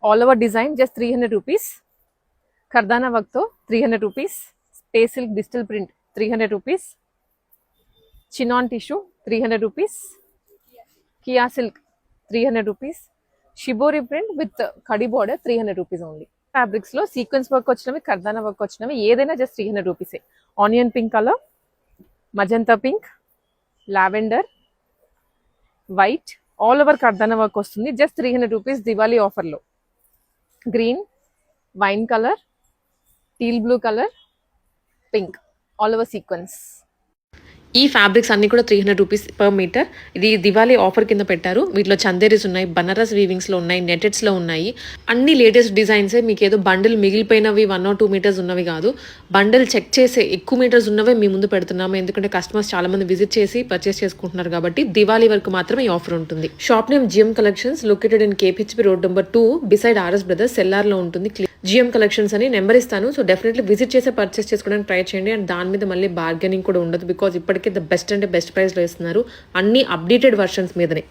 All over design just 300 rupees. కర్దానా వర్క్తో 300 rupees. Space silk digital print 300 rupees. Chinon tissue 300 rupees. కియా silk 300 rupees. Shibori print with కడి border 300 rupees only. Fabrics లో sequence work వచ్చినవి, కర్దానా work వచ్చినవి ఏదైనా జస్ట్ 300 రూపీసే. Onion pink colour, magenta pink, lavender, white, all over కర్దానా work వస్తుంది. జస్ట్ 300 రూపీస్ దివాళీ ఆఫర్లో. Green, wine colour, teal blue colour, pink, all over sequence. ఈ ఫ్యాబ్రిక్స్ అన్ని కూడా 300 రూపీస్ పర్ మీటర్. ఇది దివాళీ ఆఫర్ కింద పెట్టారు. వీటిలో చందేరీస్ ఉన్నాయి, బనారస్ వీవింగ్స్లో ఉన్నాయి, నెటెడ్స్లో ఉన్నాయి. అన్ని లేటెస్ట్ డిజైన్సే. మీకు ఏదో బండిల్ మిగిలిపోయినవి 1 or 2 మీటర్స్ ఉన్నవి కాదు. బండిల్ చెక్ చేసే ఎక్కువ మీటర్స్ ఉన్నవే మీ ముందు పెడుతున్నాము. ఎందుకంటే కస్టమర్స్ చాలా మంది విజిట్ చేసి పర్చేస్ చేసుకుంటున్నారు కాబట్టి దివాళీ వరకు మాత్రమే ఈ ఆఫర్ ఉంటుంది. Shop name GM collections, located in KPHP road number 2 beside RS brothers, సెల్లార్లో ఉంటుంది. జిఎం కలెక్షన్స్ అని నెంబర్ ఇస్తాను. సో డెఫినెట్లీ విజిట్ చేసి పర్చేస్ చేసుకోవడానికి ట్రై చేయండి. అండ్ దాని మీద మళ్ళీ బార్గెనింగ్ కూడా ఉండదు. బికాజ్ ఇప్పటికే ద బెస్ట్ అంటే బెస్ట్ ప్రైస్లో ఇస్తున్నారు. అన్ని అప్డేటెడ్ వర్షన్స్ మీదనే.